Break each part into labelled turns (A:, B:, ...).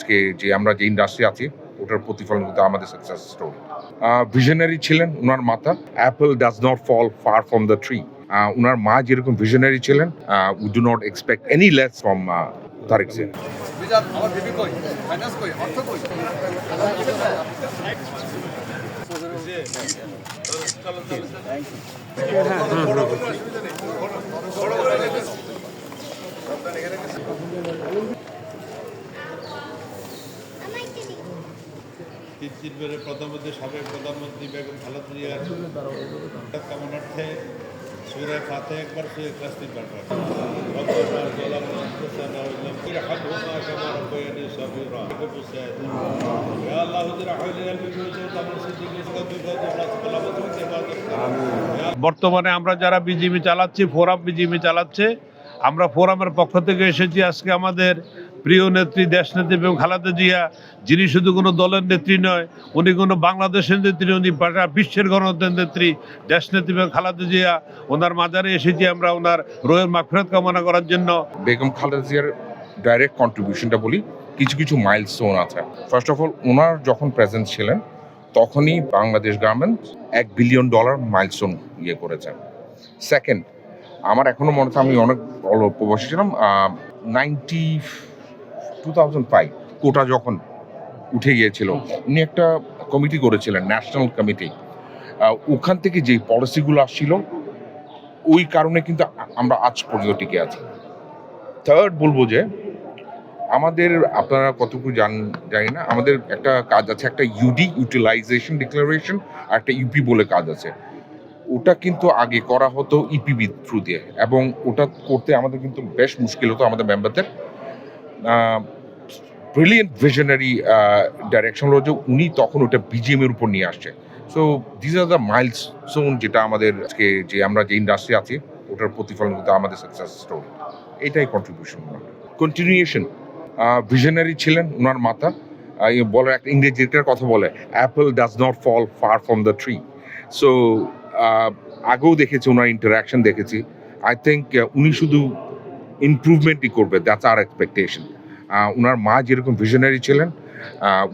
A: আজকে যে আমরা যে ইন্ডাস্ট্রি আছি ওটার প্রতিফলন কিন্তু আমাদের সাকসেস স্টোরি। ভিশনারি ছিলেন ওনার মাতা। Apple does not fall far from the tree. ওনার মা যেরকম ভিশনারি ছিলেন, we do not expect any less from Tarique Zia.
B: তিনবারের প্রধানমন্ত্রী সাবেক প্রধানমন্ত্রী বেগম খালেদা জিয়ার কামনার্থে সূরা ফাতিহা একবার, সূরা ইখলাস তিনবার পাঠ। বর্তমানে আমরা যারা বিজিবি চালাচ্ছি, ফোরাম বিজিবি চালাচ্ছে, আমরা ফোরামের পক্ষ থেকে এসেছি আজকে আমাদের প্রিয় নেত্রী, দেশনেত্রী বেগম খালেদা জিয়া, যিনি শুধু কোনো দলের নেত্রী নয়, উনি কোনো বাংলাদেশের নেত্রী, উনি বিশ্বের গণতন্ত্রের নেত্রী দেশনেত্রী বেগম খালেদা জিয়া। ওনার মাজারে এসেছি আমরা ওনার রোহের মাগফিরাত কামনা করার জন্য।
A: বেগম খালেদা জিয়ার ডাইরেক্ট কন্ট্রিবিউশনটা বলি, কিছু কিছু মাইলস্টোন আছে। ফার্স্ট অফ অল, ওনার যখন প্রেজেন্ট ছিলেন তখনই বাংলাদেশ গার্মেন্টস $1 বিলিয়ন মাইলস্টোন করেছেন। সেকেন্ড, আমার এখনো মনে আছে, আমি অনেক অল্প বয়সে ছিলাম, 2005 কোটা যখন উঠে গিয়েছিল, উনি একটা কমিটি করেছিলেন, ন্যাশনাল কমিটি। ওখান থেকে যে পলিসিগুলো আসছিল, ওই কারণে কিন্তু আমরা আজ পর্যন্ত টিকে আছি। থার্ড বলবো যে আমাদের, আপনারা কতটুকু জানি না, আমাদের একটা কাজ আছে, একটা ইউডি ইউটিলাইজেশন ডিক্লারেশন, আর একটা ইউপি বলে কাজ আছে। ওটা কিন্তু আগে করা হতো ইপিবি থ্রু দিয়ে, এবং ওটা করতে আমাদের কিন্তু বেশ মুশকিল হতো আমাদের মেম্বারদের। ব্রিলিয়েন্ট ভিশনারি ডাইরেকশন হলো যে উনি তখন ওটা বিজিএমের উপর নিয়ে আসছে। So this are the milestone, যেটা আমাদের আজকে যে আমরা যে ইন্ডাস্ট্রি আছি ওটার প্রতিফলন কিন্তু আমাদের সাকসেস স্টোরি। এটাই কন্ট্রিবিউশন। কন্টিনিউশন, ভিশনারি ছিলেন ওনার মাতা। বলার একটা ইংরেজিটার কথা বলে, apple does not fall far from the tree. So আগেও দেখেছি ওনার ইন্টারাকশন দেখেছি। আই থিঙ্ক উনি শুধু ইমপ্রুভমেন্টই করবে, দ্যাটস আওয়ার এক্সপেকটেশন। ওনার মা যেরকম ভিশনারি ছিলেন,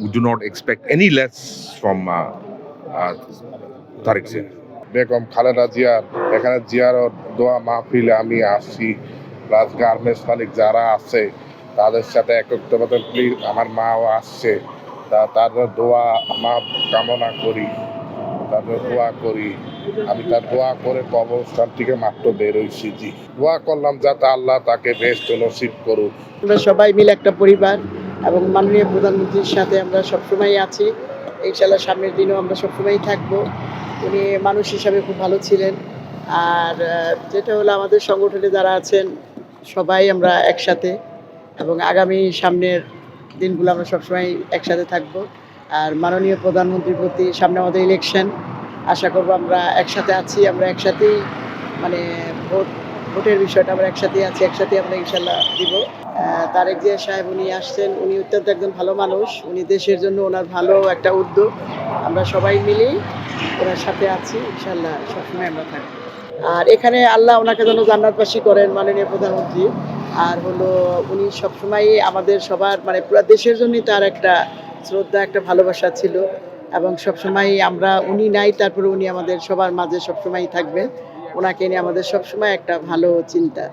A: we do not expect any less from Tarique Zia.
C: Begum Khaleda জিয়ার এখানে জিয়ার দোয়া মাহফিলে আমি আসছি, প্লাস গার্মেন্টস মালিক যারা আছে তাদের সাথে একত্রভাবে আমার মাও আসছে, তাদের দোয়া মা কামনা করি, তাদের দোয়া করি। আমি তার দোয়া করে কবরস্থান থেকে মাত্র বেরোইছি, জি দোয়া করলাম যাতে আল্লাহ তাকে বেহেশত নসিব করুক।
D: আমরা সবাই মিলে একটা পরিবার, এবং মাননীয় প্রধানমন্ত্রীর সাথে আমরা সবসময় আছি, ইনশাআল্লাহ সামনের দিনেও আমরা সবসময় থাকবো। উনি মানুষ হিসাবে খুব ভালো ছিলেন। আর যেটা হলো, আমাদের সংগঠনে যারা আছেন সবাই আমরা একসাথে, এবং আগামী সামনের দিনগুলো আমরা সবসময় একসাথে থাকবো। আর মাননীয় প্রধানমন্ত্রীর প্রতি, সামনে আমাদের ইলেকশন, আশা করবো আমরা একসাথে আছি, আমরা একসাথেই, মানে ভোটের বিষয়টা আমরা একসাথেই আছি, একসাথে আমরা ইনশাল্লাহ দিব। তারেক জিয়া সাহেব উনি আসছেন, উনি অত্যন্ত একজন ভালো মানুষ, উনি দেশের জন্য ওনার ভালো একটা উদ্যোগ, আমরা সবাই মিলেই ওনার সাথে আছি, ইনশাল্লাহ সবসময় আমরা থাকবো। আর এখানে আল্লাহ ওনাকে যেন জান্নাতবাসী করেন মাননীয় প্রধানমন্ত্রী। আর হলো, উনি সবসময় আমাদের সবার, মানে পুরো দেশের জন্যই তার একটা শ্রদ্ধা, একটা ভালোবাসা ছিল, এবং সবসময় আমরা, উনি নাই তারপরে উনি আমাদের সবার মাঝে সবসময় থাকবেন। ওনাকে নিয়ে আমাদের সবসময় একটা ভালো চিন্তা।